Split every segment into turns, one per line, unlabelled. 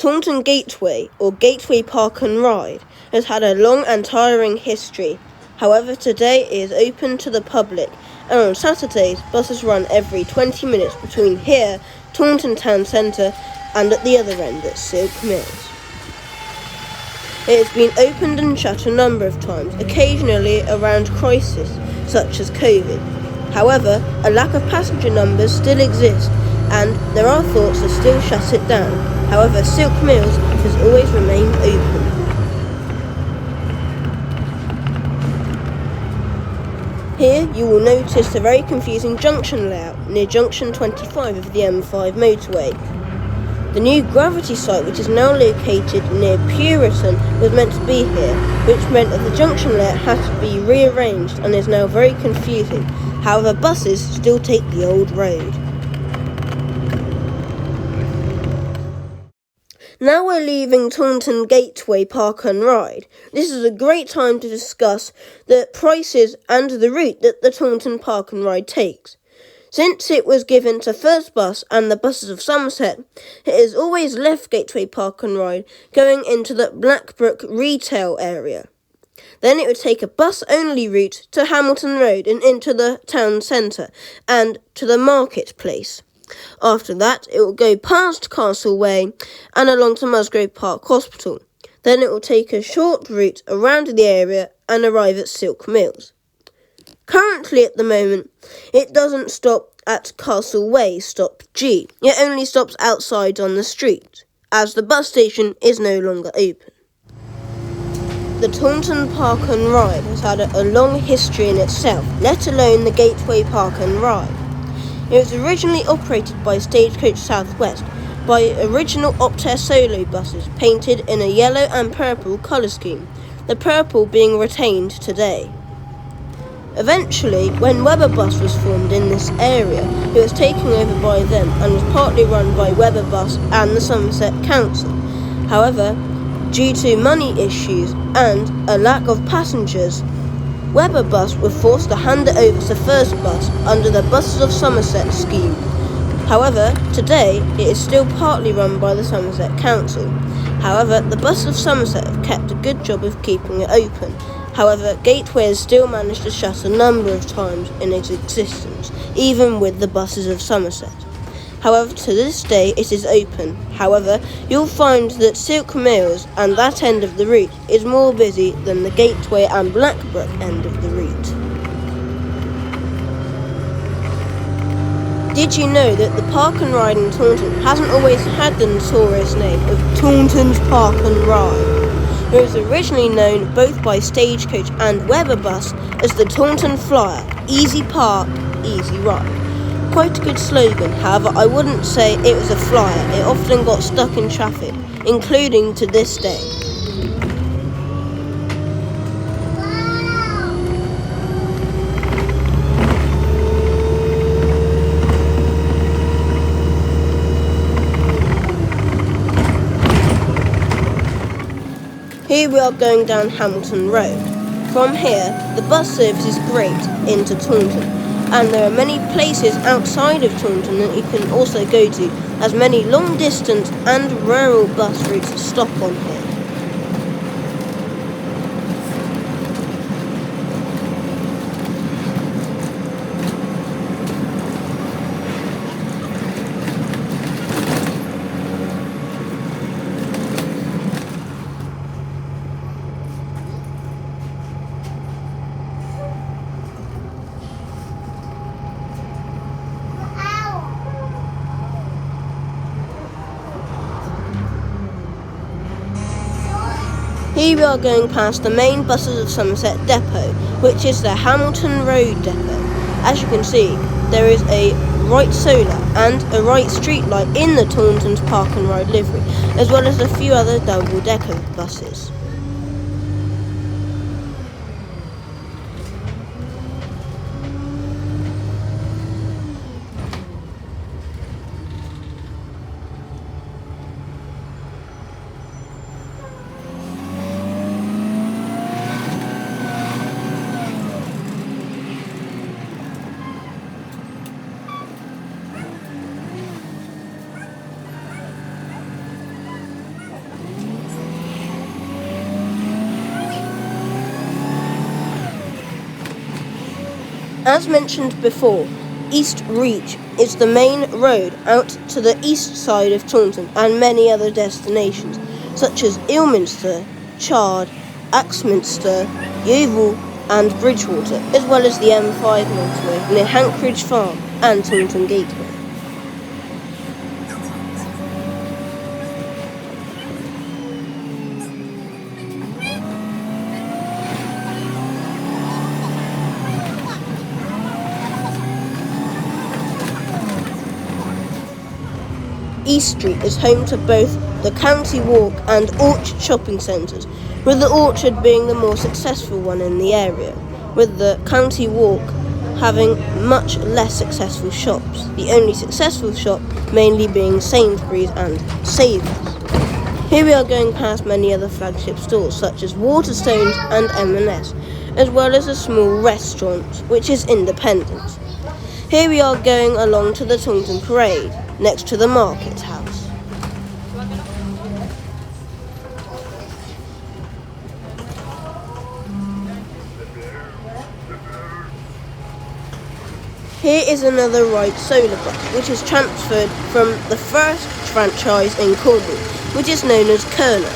Taunton Gateway, or Gateway Park and Ride, has had a long and tiring history. However, today it is open to the public, and on Saturdays buses run every 20 minutes between here, Taunton Town Centre, and at the other end at Silk Mills. It has been opened and shut a number of times, occasionally around crisis, such as COVID. However, a lack of passenger numbers still exists, and there are thoughts to still shut it down. However, Silk Mills has always remained open. Here you will notice a very confusing junction layout near junction 25 of the M5 motorway. The new gravity site, which is now located near Puriton, was meant to be here, which meant that the junction layout had to be rearranged and is now very confusing. However, buses still take the old road. Now we're leaving Taunton Gateway Park and Ride. This is a great time to discuss the prices and the route that the Taunton Park and Ride takes. Since it was given to First Bus and the buses of Somerset, it has always left Gateway Park and Ride going into the Blackbrook retail area. Then it would take a bus-only route to Hamilton Road and into the town centre and to the marketplace. After that, it will go past Castle Way and along to Musgrave Park Hospital. Then it will take a short route around the area and arrive at Silk Mills. Currently, at the moment, it doesn't stop at Castle Way, stop G. It only stops outside on the street, as the bus station is no longer open. The Taunton Park and Ride has had a long history in itself, let alone the Gateway Park and Ride. It was originally operated by Stagecoach South West by original Optare Solo buses painted in a yellow and purple colour scheme, the purple being retained today. Eventually, when Webber Bus was formed in this area, it was taken over by them and was partly run by Webber Bus and the Somerset Council. However, due to money issues and a lack of passengers, Webber Bus were forced to hand it over to First Bus under the Buses of Somerset scheme. However, today it is still partly run by the Somerset Council. However, the Buses of Somerset have kept a good job of keeping it open. However, Gateway has still managed to shut a number of times in its existence, even with the buses of Somerset. However, to this day it is open. However, you'll find that Silk Mills and that end of the route is more busy than the Gateway and Blackbrook end of the route. Did you know that the Park and Ride in Taunton hasn't always had the notorious name of Taunton's Park and Ride? It was originally known both by Stagecoach and Webber Bus as the Taunton Flyer, easy park, easy ride. Quite a good slogan, however I wouldn't say it was a flyer, it often got stuck in traffic, including to this day. Here we are going down Hamilton Road. From here, the bus service is great into Taunton, and there are many places outside of Taunton that you can also go to, as many long distance and rural bus routes stop on here. Here we are going past the main Buses of Somerset depot, which is the Hamilton Road depot. As you can see, there is a right solar and a right street light in the Taunton's Park and Ride livery, as well as a few other double-decker buses. As mentioned before, East Reach is the main road out to the east side of Taunton and many other destinations, such as Ilminster, Chard, Axminster, Yeovil and Bridgewater, as well as the M5 motorway near Hankridge Farm and Taunton Gateway. East Street is home to both the County Walk and Orchard shopping centres, with the Orchard being the more successful one in the area, with the County Walk having much less successful shops, the only successful shop mainly being Sainsbury's and Savers. Here we are going past many other flagship stores such as Waterstones and M&S, as well as a small restaurant which is Independence. Here we are going along to the Taunton Parade, next to the Market House. Here is another ride solar bus, which is transferred from the first franchise in Cornwall, which is known as Kerner.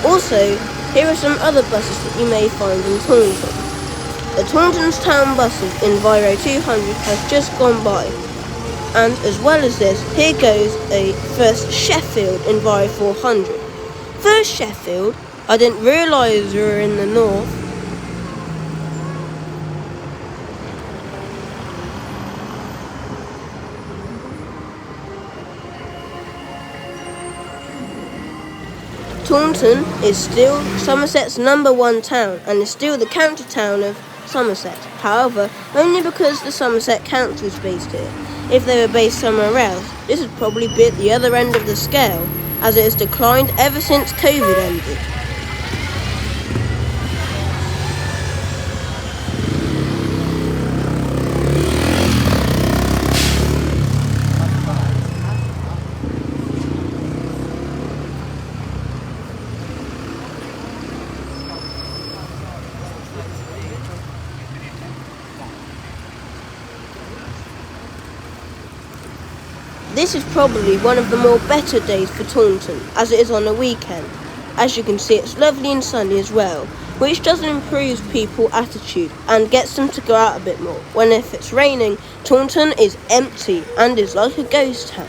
Also, here are some other buses that you may find in Taunton. The Taunton's Town buses in Viro 200 has just gone by. And as well as this, here goes a First Sheffield in Viro 400. First Sheffield? I didn't realise we were in the north. Taunton is still Somerset's #1 town and is still the county town of Somerset. However, only because the Somerset Council is based here. If they were based somewhere else, this would probably be at the other end of the scale, as it has declined ever since COVID ended. This is probably one of the more better days for Taunton, as it is on a weekend. As you can see, it's lovely and sunny as well, which does improve people's attitude and gets them to go out a bit more. When if it's raining, Taunton is empty and is like a ghost town.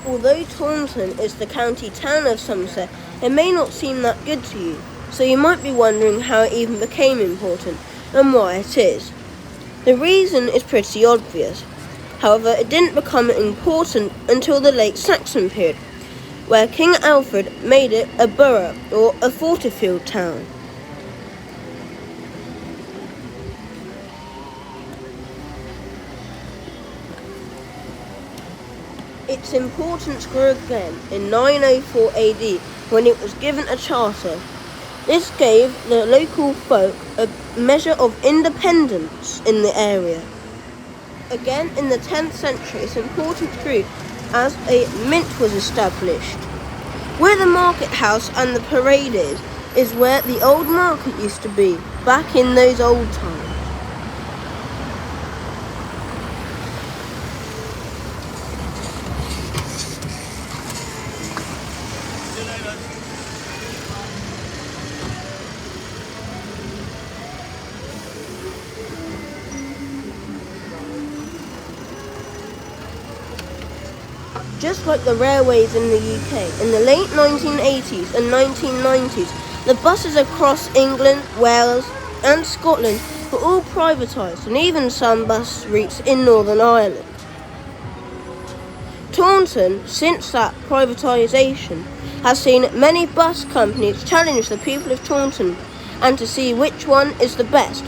Although Taunton is the county town of Somerset, it may not seem that good to you, so you might be wondering how it even became important and why it is. The reason is pretty obvious. However, it didn't become important until the late Saxon period, where King Alfred made it a borough or a fortified town. Its importance grew again in 904 AD when it was given a charter. This gave the local folk a measure of independence in the area. Again, in the 10th century, its importance grew as a mint was established. Where the market house and the parade is where the old market used to be, back in those old times. Just like the railways in the UK, in the late 1980s and 1990s, the buses across England, Wales and Scotland were all privatised, and even some bus routes in Northern Ireland. Taunton, since that privatisation, has seen many bus companies challenge the people of Taunton and to see which one is the best.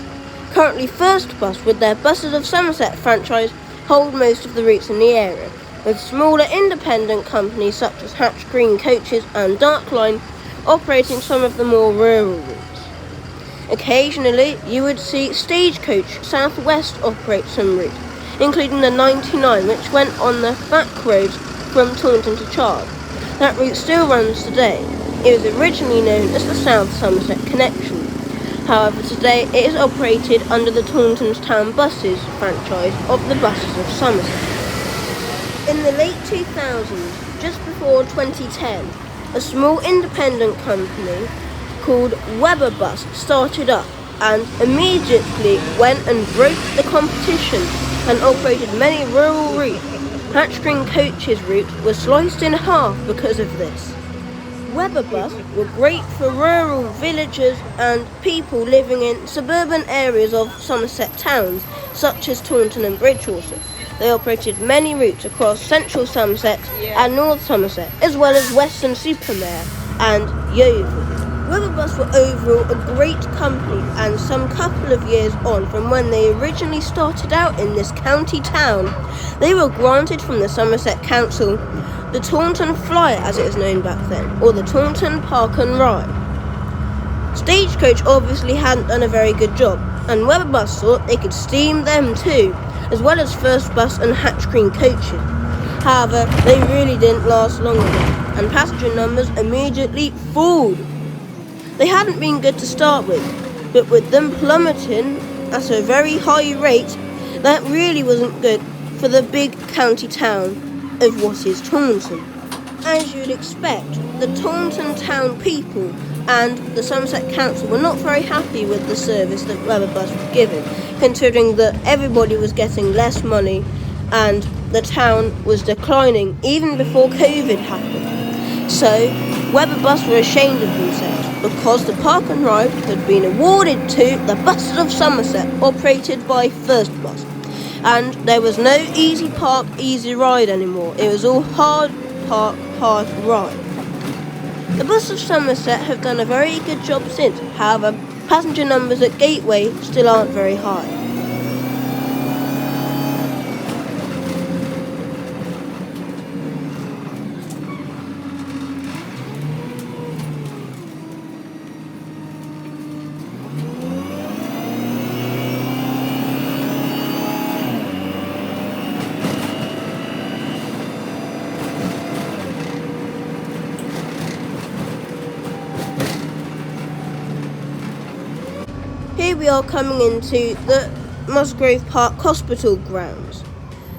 Currently, First Bus, with their Buses of Somerset franchise, hold most of the routes in the area, with smaller independent companies such as Hatch Green Coaches and Dark Line operating some of the more rural routes. Occasionally, you would see Stagecoach South West operate some routes, including the 99, which went on the back roads from Taunton to Chard. That route still runs today. It was originally known as the South Somerset Connection. However, today it is operated under the Taunton's Town Buses franchise of the Buses of Somerset. In the late 2000s, just before 2010, a small independent company called Weber Bus started up and immediately went and broke the competition and operated many rural routes. Hatch Green Coaches' route was sliced in half because of this. Weber Bus were great for rural villagers and people living in suburban areas of Somerset towns, such as Taunton and Bridgewater. They operated many routes across central Somerset and north Somerset, as well as Western Supermare and Yeovil. Weber Bus were overall a great company, and some couple of years on from when they originally started out in this county town, they were granted from the Somerset Council the Taunton Flyer, as it was known back then, or the Taunton Park and Ride. Stagecoach obviously hadn't done a very good job, and Weber Bus thought they could steam them too, as well as First Bus and Hatch Green Coaches. However, they really didn't last long enough, and passenger numbers immediately fallen. They hadn't been good to start with, but with them plummeting at a very high rate, that really wasn't good for the big county town of what is Taunton. As you'd expect, the Taunton town people and the Somerset Council were not very happy with the service that Weber Bus was giving, considering that everybody was getting less money and the town was declining even before COVID happened. So, Weber Bus were ashamed of themselves because the Park and Ride had been awarded to the Buses of Somerset, operated by First Bus. And there was no easy park, easy ride anymore. It was all hard park, hard ride. The Buses of Somerset have done a very good job since. However, passenger numbers at Gateway still aren't very high. Here we are coming into the Musgrave Park Hospital grounds.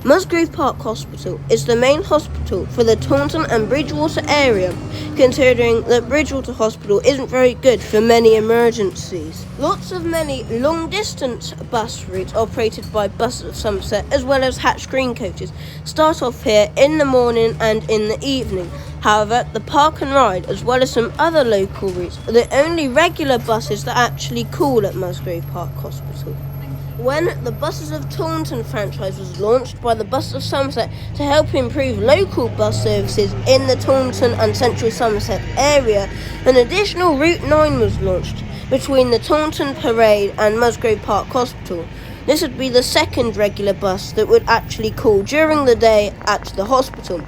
Musgrave Park Hospital is the main hospital for the Taunton and Bridgewater area, considering that Bridgewater Hospital isn't very good for many emergencies. Lots of many long-distance bus routes operated by Buses of Somerset, as well as Hatch Green Coaches, start off here in the morning and in the evening. However, the Park and Ride, as well as some other local routes, are the only regular buses that actually call at Musgrave Park Hospital. When the Buses of Taunton franchise was launched by the Buses of Somerset to help improve local bus services in the Taunton and central Somerset area, an additional Route 9 was launched between the Taunton Parade and Musgrave Park Hospital. This would be the second regular bus that would actually call during the day at the hospital.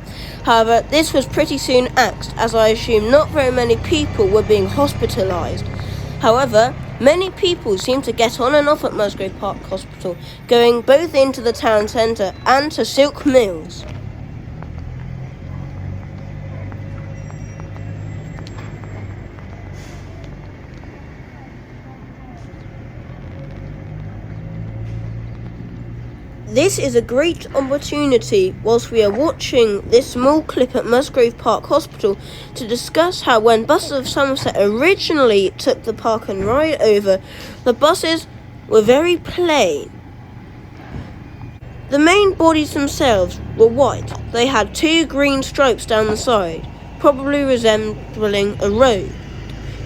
However, this was pretty soon axed, as I assume not very many people were being hospitalised. However, many people seem to get on and off at Musgrave Park Hospital, going both into the town centre and to Silk Mills. This is a great opportunity, whilst we are watching this small clip at Musgrave Park Hospital, to discuss how when Buses of Somerset originally took the Park and Ride over, the buses were very plain. The main bodies themselves were white. They had two green stripes down the side, probably resembling a road.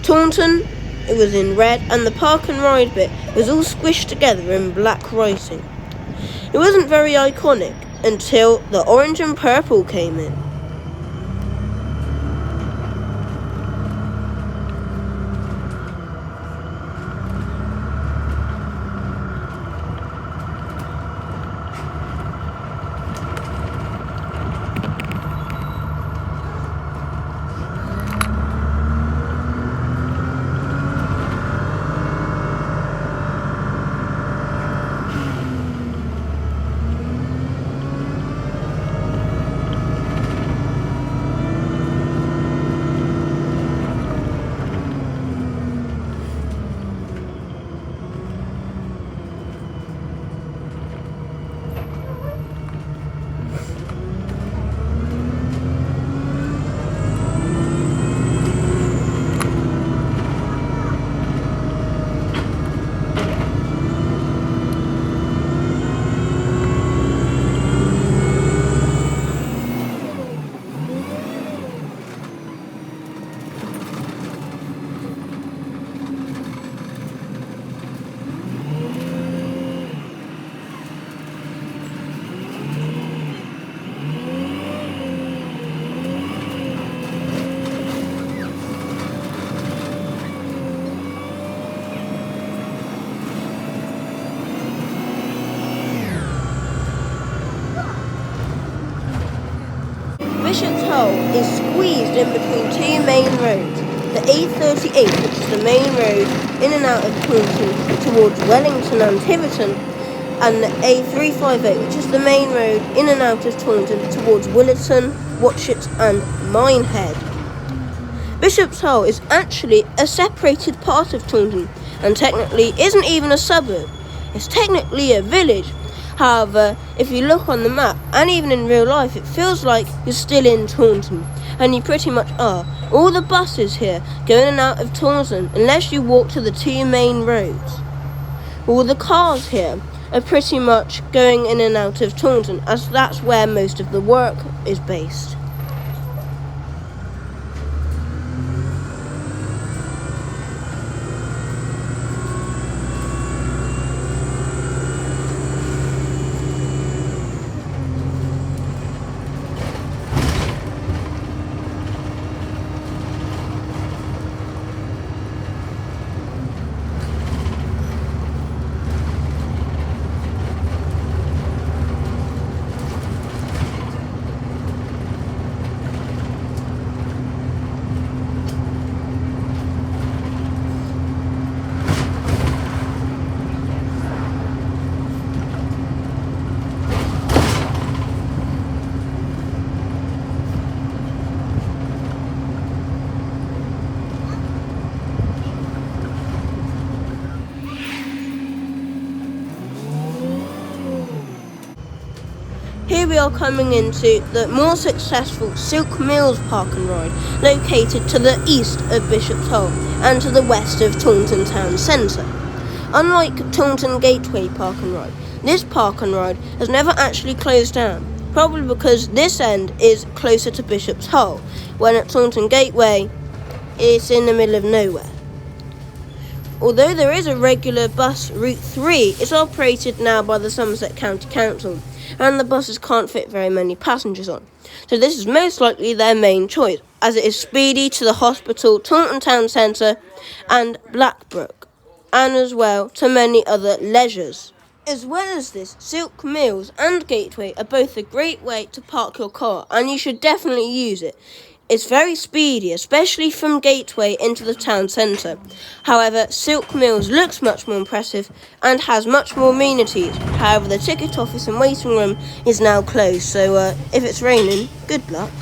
Taunton, it was in red, and the Park and Ride bit was all squished together in black writing. It wasn't very iconic, until the orange and purple came in. Bishop's Hole is squeezed in between two main roads. The A38, which is the main road in and out of Taunton towards Wellington and Tiverton, and the A358, which is the main road in and out of Taunton towards Willerton, Watchet and Minehead. Bishop's Hole is actually a separated part of Taunton and technically isn't even a suburb. It's technically a village. However, if you look on the map, and even in real life, it feels like you're still in Taunton, and you pretty much are. All the buses here go in and out of Taunton, unless you walk to the two main roads. All the cars here are pretty much going in and out of Taunton, as that's where most of the work is based. Here we are coming into the more successful Silk Mills Park and Ride, located to the east of Bishop's Hole and to the west of Taunton Town Centre. Unlike Taunton Gateway Park and Ride, this park and ride has never actually closed down, probably because this end is closer to Bishop's Hole, when at Taunton Gateway it's in the middle of nowhere. Although there is a regular bus Route 3, it's operated now by the Somerset County Council, and the buses can't fit very many passengers on. So this is most likely their main choice, as it is speedy to the hospital, Taunton Town Centre and Blackbrook, and as well to many other leisures. As well as this, Silk Mills and Gateway are both a great way to park your car, and you should definitely use it. It's very speedy, especially from Gateway into the town centre. However, Silk Mills looks much more impressive and has much more amenities. However, the ticket office and waiting room is now closed, so if it's raining, good luck.